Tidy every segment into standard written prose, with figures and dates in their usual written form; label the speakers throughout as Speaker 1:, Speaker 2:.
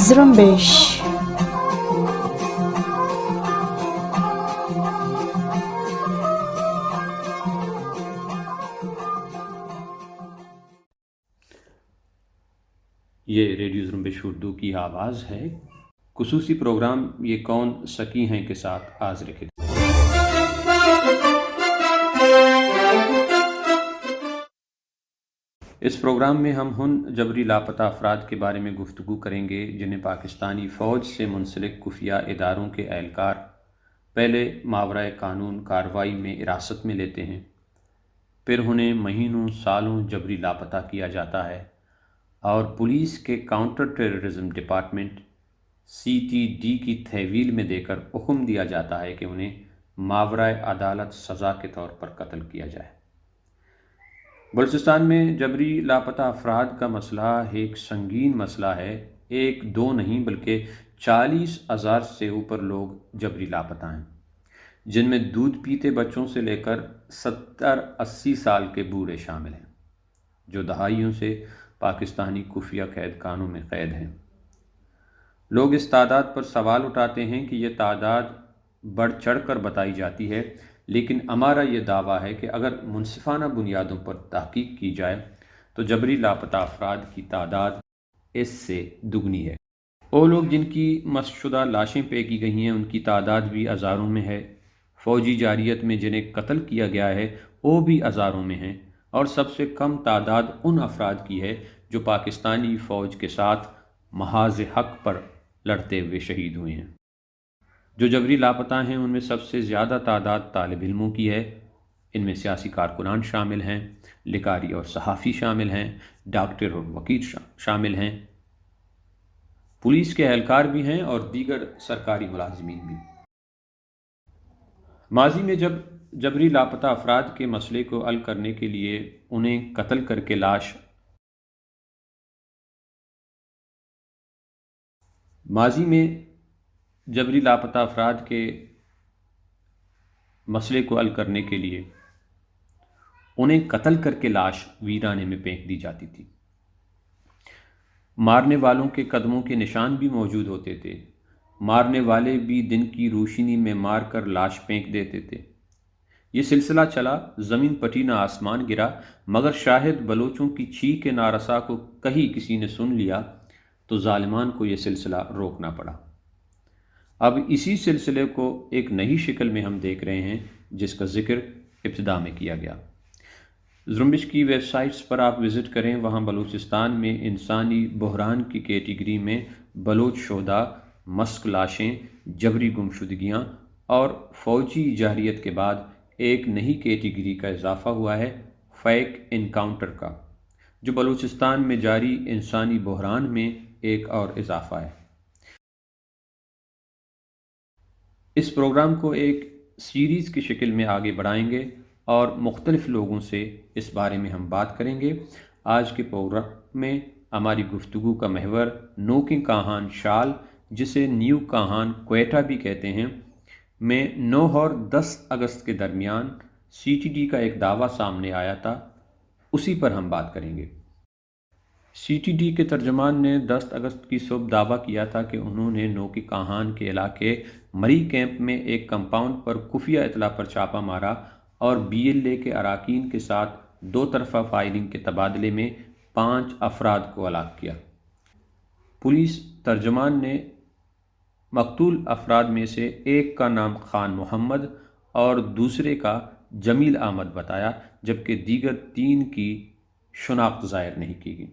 Speaker 1: زرمبش
Speaker 2: یہ ریڈیو زرمبش اردو کی آواز ہے۔ خصوصی پروگرام یہ کون سکی ہیں کے ساتھ حاضر ہے۔ اس پروگرام میں ہم ان جبری لاپتہ افراد کے بارے میں گفتگو کریں گے جنہیں پاکستانی فوج سے منسلک خفیہ اداروں کے اہلکار پہلے ماورائے قانون کارروائی میں حراست میں لیتے ہیں، پھر انہیں مہینوں سالوں جبری لاپتہ کیا جاتا ہے اور پولیس کے کاؤنٹر ٹیررزم ڈپارٹمنٹ CTD کی تحویل میں دے کر حکم دیا جاتا ہے کہ انہیں ماورائے عدالت سزا کے طور پر قتل کیا جائے۔ بلوچستان میں جبری لاپتہ افراد کا مسئلہ ایک سنگین مسئلہ ہے۔ ایک دو نہیں بلکہ 40,000 سے اوپر لوگ جبری لاپتہ ہیں، جن میں دودھ پیتے بچوں سے لے کر 70-80 سال کے بوڑھے شامل ہیں، جو دہائیوں سے پاکستانی خفیہ قید خانوں میں قید ہیں۔ لوگ اس تعداد پر سوال اٹھاتے ہیں کہ یہ تعداد بڑھ چڑھ کر بتائی جاتی ہے، لیکن ہمارا یہ دعویٰ ہے کہ اگر منصفانہ بنیادوں پر تحقیق کی جائے تو جبری لاپتہ افراد کی تعداد اس سے دگنی ہے۔ وہ لوگ جن کی مسخ شدہ لاشیں پھینکی گئی ہیں ان کی تعداد بھی ہزاروں میں ہے۔ فوجی جارحیت میں جنہیں قتل کیا گیا ہے وہ بھی ہزاروں میں ہیں، اور سب سے کم تعداد ان افراد کی ہے جو پاکستانی فوج کے ساتھ محاذ حق پر لڑتے ہوئے شہید ہوئے ہیں۔ جو جبری لاپتہ ہیں ان میں سب سے زیادہ تعداد طالب علموں کی ہے۔ ان میں سیاسی کارکنان شامل ہیں، لکھاری اور صحافی شامل ہیں، ڈاکٹر اور وکیل شامل ہیں، پولیس کے اہلکار بھی ہیں اور دیگر سرکاری ملازمین بھی۔ ماضی میں جب جبری لاپتہ افراد کے مسئلے کو حل کرنے کے لیے انہیں قتل کر کے لاش ویرانے میں پھینک دی جاتی تھی۔ مارنے والوں کے قدموں کے نشان بھی موجود ہوتے تھے۔ مارنے والے بھی دن کی روشنی میں مار کر لاش پھینک دیتے تھے۔ یہ سلسلہ چلا، زمین پٹی نہ آسمان گرا، مگر شاید بلوچوں کی چیخ نارسا کو کہیں کسی نے سن لیا تو ظالمان کو یہ سلسلہ روکنا پڑا۔ اب اسی سلسلے کو ایک نئی شکل میں ہم دیکھ رہے ہیں جس کا ذکر ابتدا میں کیا گیا۔ زرمبش کی ویب سائٹس پر آپ وزٹ کریں، وہاں بلوچستان میں انسانی بحران کی کیٹیگری میں بلوچ شہداء، مسخ لاشیں، جبری گمشدگیاں اور فوجی جارحیت کے بعد ایک نئی کیٹیگری کا اضافہ ہوا ہے، فیک انکاؤنٹر کا، جو بلوچستان میں جاری انسانی بحران میں ایک اور اضافہ ہے۔ اس پروگرام کو ایک سیریز کی شکل میں آگے بڑھائیں گے اور مختلف لوگوں سے اس بارے میں ہم بات کریں گے۔ آج کے پروگرام میں ہماری گفتگو کا محور نوکی کاہان شال، جسے نیو کاہان کوئٹہ بھی کہتے ہیں، میں 9 اور 10 اگست کے درمیان CTD کا ایک دعویٰ سامنے آیا تھا، اسی پر ہم بات کریں گے۔ CTD کے ترجمان نے 10 اگست کی صبح دعویٰ کیا تھا کہ انہوں نے نوکی کاہان کے علاقے مری کیمپ میں ایک کمپاؤنڈ پر خفیہ اطلاع پر چھاپہ مارا اور BLA کے اراکین کے ساتھ 2 طرفہ فائرنگ کے تبادلے میں 5 افراد کو ہلاک کیا۔ پولیس ترجمان نے مقتول افراد میں سے ایک کا نام خان محمد اور دوسرے کا جمیل احمد بتایا، جبکہ دیگر 3 کی شناخت ظاہر نہیں کی گئی۔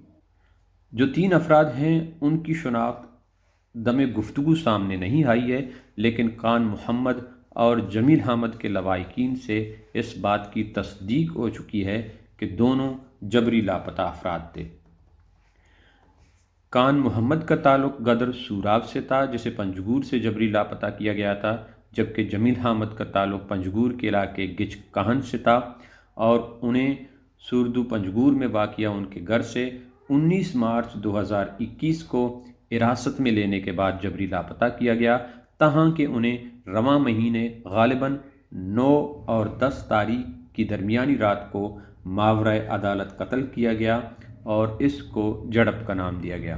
Speaker 2: جو 3 افراد ہیں ان کی شناخت دم گفتگو سامنے نہیں آئی ہے، لیکن خان محمد اور جمیل احمد کے لواحقین سے اس بات کی تصدیق ہو چکی ہے کہ دونوں جبری لاپتہ افراد تھے۔ خان محمد کا تعلق غدر سوراب سے تھا، جسے پنجگور سے جبری لاپتہ کیا گیا تھا، جبکہ جمیل احمد کا تعلق پنجگور کے علاقے گچ کہن سے تھا اور انہیں سوردو پنجگور میں واقع ان کے گھر سے 19 مارچ 2021 کو حراست میں لینے کے بعد جبری لاپتہ کیا گیا، تاہاں کہ انہیں رواں مہینے غالباً 9 اور 10 تاریخ کی درمیانی رات کو ماورائے عدالت قتل کیا گیا اور اس کو جھڑپ کا نام دیا گیا۔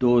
Speaker 2: 2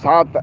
Speaker 1: 7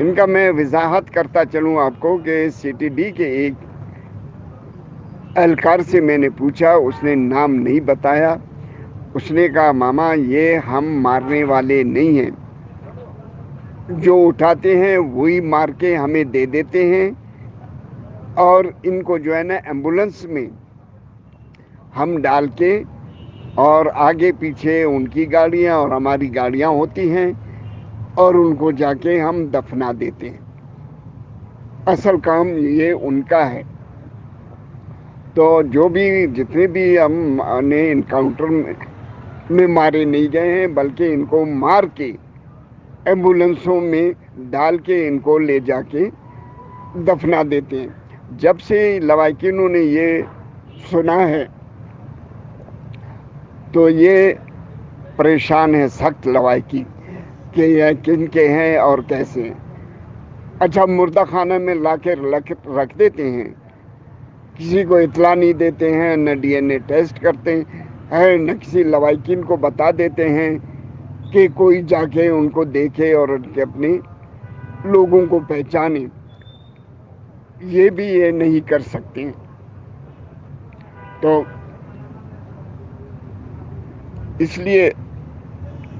Speaker 1: ان کا میں وضاحت کرتا چلوں آپ کو کہ سی ٹی ڈی کے ایک اہلکار سے میں نے پوچھا، اس نے نام نہیں بتایا. اس نے کہا ماما یہ ہم مارنے والے نہیں ہیں، جو اٹھاتے ہیں وہی مار کے ہمیں دے دیتے ہیں، اور ان کو جو ہے نا ایمبولنس میں ہم ڈال کے اور آگے پیچھے ان کی گاڑیاں اور ہماری گاڑیاں ہوتی ہیں اور ان کو جا کے ہم دفنا دیتے ہیں. اصل کام یہ ان کا ہے. تو جو بھی جتنے بھی ہم نے انکاؤنٹر میں مارے نہیں گئے ہیں، بلکہ ان کو مار کے ایمبولنسوں میں ڈال کے ان کو لے جا کے دفنا دیتے ہیں. جب سے لوائکینوں نے یہ سنا ہے تو یہ پریشان ہے سخت لوائکی کہ یہ کن کے ہیں اور کیسے ہیں. اچھا، مردہ خانہ میں لا کے رکھ دیتے ہیں، کسی کو اطلاع نہیں دیتے ہیں، نہ ڈی این اے ٹیسٹ کرتے ہیں، نہ کسی لوائکین کو بتا دیتے ہیں کہ کوئی جا کے ان کو دیکھے اور ان کے اپنے لوگوں کو پہچانے. یہ بھی یہ نہیں کر سکتے. تو اس لیے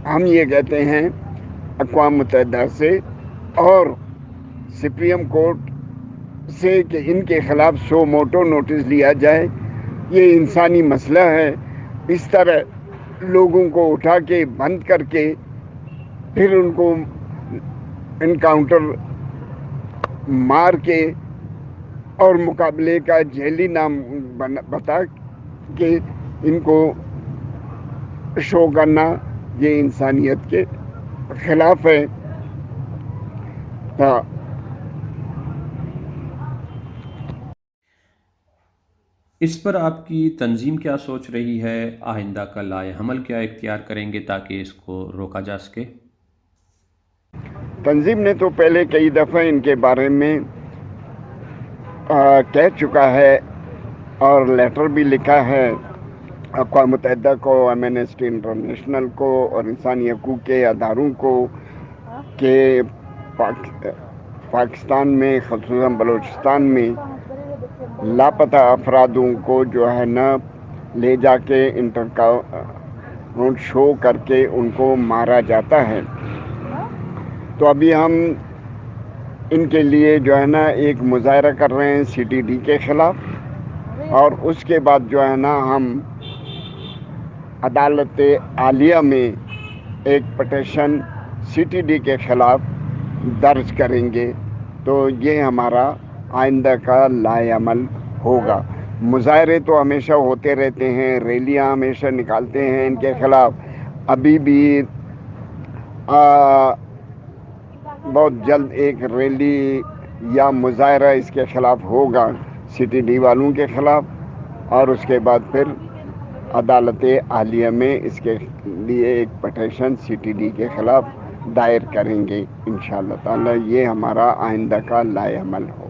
Speaker 1: ہم یہ کہتے ہیں اقوام متحدہ سے اور سپریم کورٹ سے کہ ان کے خلاف سو موٹو نوٹس لیا جائے. یہ انسانی مسئلہ ہے. اس طرح لوگوں کو اٹھا کے بند کر کے پھر ان کو انکاؤنٹر مار کے اور مقابلے کا جیلی نام بتا کے ان کو شو کرنا، یہ انسانیت کے خلاف ہے.
Speaker 2: اس پر آپ کی تنظیم کیا سوچ رہی ہے؟ آئندہ کا لائحہ عمل کیا اختیار کریں گے تاکہ اس کو روکا جا سکے؟
Speaker 1: تنظیم نے تو پہلے کئی دفعہ ان کے بارے میں کہہ چکا ہے اور لیٹر بھی لکھا ہے اقوام متحدہ کو، ایمنسٹی انٹرنیشنل کو اور انسانی حقوق کے اداروں کو کہ پاکستان میں خصوصاً بلوچستان میں لاپتہ افرادوں کو جو ہے نا لے جا کے انٹرکاؤنٹ شو کر کے ان کو مارا جاتا ہے. تو ابھی ہم ان کے لیے جو ہے نا ایک مظاہرہ کر رہے ہیں سی ٹی ڈی کے خلاف، اور اس کے بعد جو ہے نا ہم عدالت عالیہ میں ایک پٹیشن سی ٹی ڈی کے خلاف درج کریں گے. تو یہ ہمارا آئندہ کا لائحہ عمل ہوگا. مظاہرے تو ہمیشہ ہوتے رہتے ہیں، ریلیاں ہمیشہ نکالتے ہیں ان کے خلاف. ابھی بھی بہت جلد ایک ریلی یا مظاہرہ اس کے خلاف ہوگا، سی ٹی ڈی والوں کے خلاف، اور اس کے بعد پھر عدالت عالیہ میں اس کے لیے ایک پٹیشن سی ٹی ڈی کے خلاف دائر کریں گے انشاءاللہ تعالی. یہ ہمارا آئندہ کا لائحہ عمل ہو.